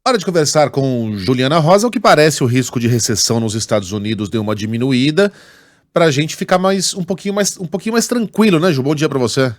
Hora de conversar com Juliana Rosa. O que parece, o risco de recessão nos Estados Unidos deu uma diminuída para a gente ficar um pouquinho mais tranquilo, né, Ju? Bom dia para você.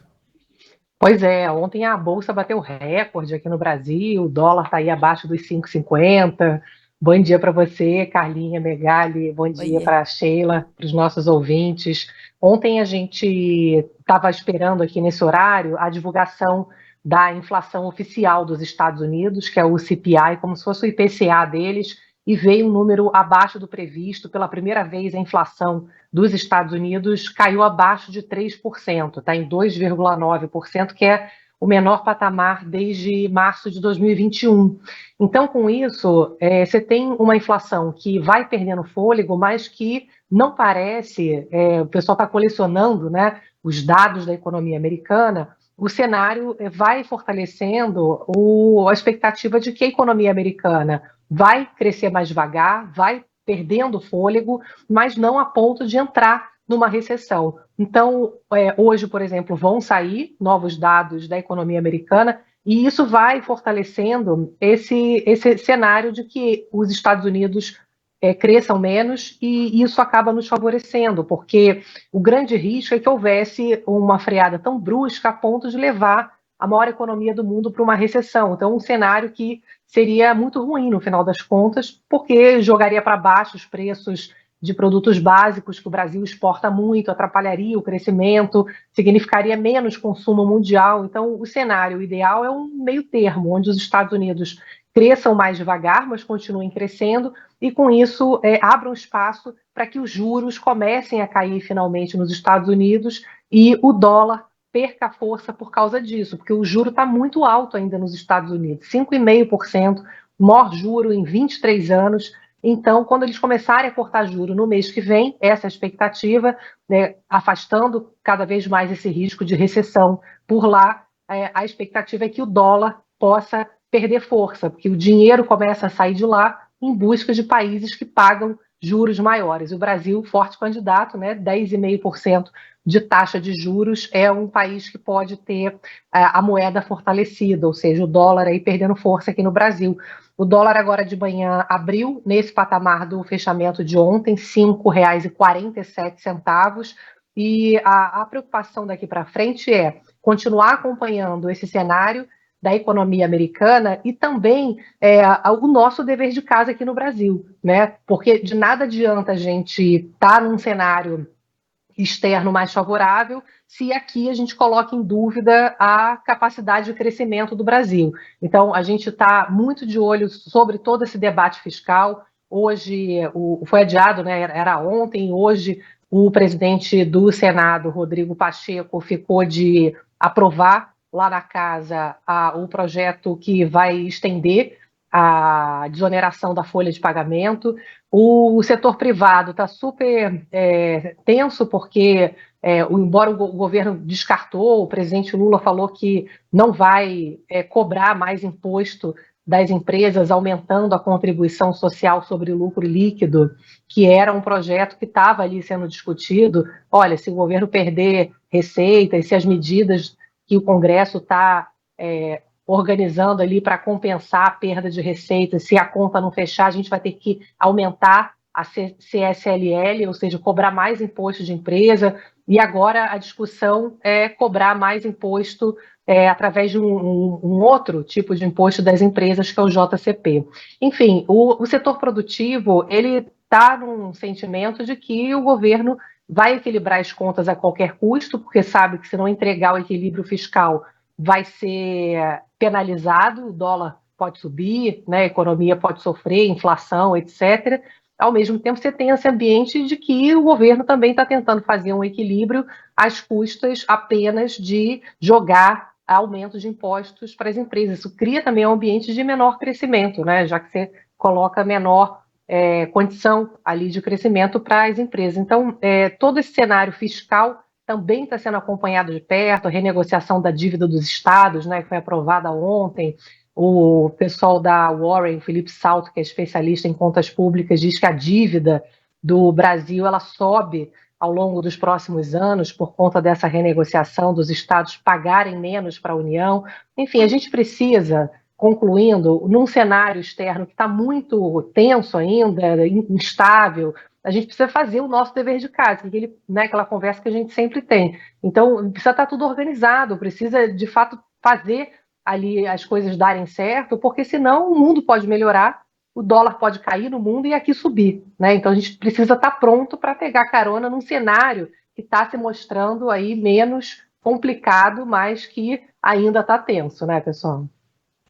Pois é, ontem a Bolsa bateu recorde aqui no Brasil, o dólar está aí abaixo dos 5,50. Bom dia para você, Carlinha Megali, bom dia Oiê. para a Sheila, para os nossos ouvintes. Ontem a gente estava esperando aqui nesse horário a divulgação da inflação oficial dos Estados Unidos, que é o CPI, como se fosse o IPCA deles, e veio um número abaixo do previsto. Pela primeira vez, a inflação dos Estados Unidos caiu abaixo de 3%, está em 2,9%, que é o menor patamar desde março de 2021. Então, com isso, você tem uma inflação que vai perdendo fôlego, mas que não parece, o pessoal está colecionando, né, os dados da economia americana. O cenário vai fortalecendo a expectativa de que a economia americana vai crescer mais devagar, vai perdendo fôlego, mas não a ponto de entrar numa recessão. Então, hoje, por exemplo, vão sair novos dados da economia americana e isso vai fortalecendo esse cenário de que os Estados Unidos cresçam menos e isso acaba nos favorecendo, porque o grande risco é que houvesse uma freada tão brusca a ponto de levar a maior economia do mundo para uma recessão. Então, um cenário que seria muito ruim no final das contas, porque jogaria para baixo os preços de produtos básicos que o Brasil exporta muito, atrapalharia o crescimento, significaria menos consumo mundial. Então, o cenário ideal é um meio termo, onde os Estados Unidos cresçam mais devagar, mas continuem crescendo, e com isso abram espaço para que os juros comecem a cair finalmente nos Estados Unidos e o dólar perca força por causa disso, porque o juro está muito alto ainda nos Estados Unidos, 5,5%, maior juro em 23 anos. Então, quando eles começarem a cortar juro no mês que vem, essa é a expectativa, né, afastando cada vez mais esse risco de recessão por lá, a expectativa é que o dólar possa perder força, porque o dinheiro começa a sair de lá em busca de países que pagam juros maiores. O Brasil, forte candidato, né, 10,5% de taxa de juros, é um país que pode ter a moeda fortalecida, ou seja, o dólar aí perdendo força aqui no Brasil. O dólar agora de manhã abriu nesse patamar do fechamento de ontem, R$ 5,47, e a preocupação daqui para frente é continuar acompanhando esse cenário da economia americana e também o nosso dever de casa aqui no Brasil, né? Porque de nada adianta a gente estar num cenário externo mais favorável se aqui a gente coloca em dúvida a capacidade de crescimento do Brasil. Então, a gente está muito de olho sobre todo esse debate fiscal. Hoje, foi adiado, né? Era ontem, hoje o presidente do Senado, Rodrigo Pacheco, ficou de aprovar lá na casa o projeto que vai estender a desoneração da folha de pagamento. O setor privado está super tenso, porque, embora o governo descartou, o presidente Lula falou que não vai cobrar mais imposto das empresas, aumentando a contribuição social sobre o lucro líquido, que era um projeto que estava ali sendo discutido. Olha, se o governo perder receitas, se as medidas que o Congresso está organizando ali para compensar a perda de receitas, se a conta não fechar, a gente vai ter que aumentar a CSLL, ou seja, cobrar mais imposto de empresa, e agora a discussão é cobrar mais imposto através de um outro tipo de imposto das empresas, que é o JCP. Enfim, o setor produtivo, ele está num sentimento de que o governo vai equilibrar as contas a qualquer custo, porque sabe que se não entregar o equilíbrio fiscal, vai ser penalizado, o dólar pode subir, né, a economia pode sofrer, inflação, etc. Ao mesmo tempo, você tem esse ambiente de que o governo também está tentando fazer um equilíbrio às custas apenas de jogar aumento de impostos para as empresas. Isso cria também um ambiente de menor crescimento, né, já que você coloca menor condição ali de crescimento para as empresas. Então, todo esse cenário fiscal também está sendo acompanhado de perto, a renegociação da dívida dos estados, né, que foi aprovada ontem. O pessoal da Warren, Felipe Salto, que é especialista em contas públicas, diz que a dívida do Brasil ela sobe ao longo dos próximos anos por conta dessa renegociação dos estados pagarem menos para a União. Enfim, a gente precisa concluindo, num cenário externo que está muito tenso ainda, instável, a gente precisa fazer o nosso dever de casa, aquela conversa que a gente sempre tem. Então, precisa estar tudo organizado, precisa, de fato, fazer ali as coisas darem certo, porque senão o mundo pode melhorar, o dólar pode cair no mundo e aqui subir, né? Então, a gente precisa estar pronto para pegar carona num cenário que está se mostrando aí menos complicado, mas que ainda está tenso, né, pessoal?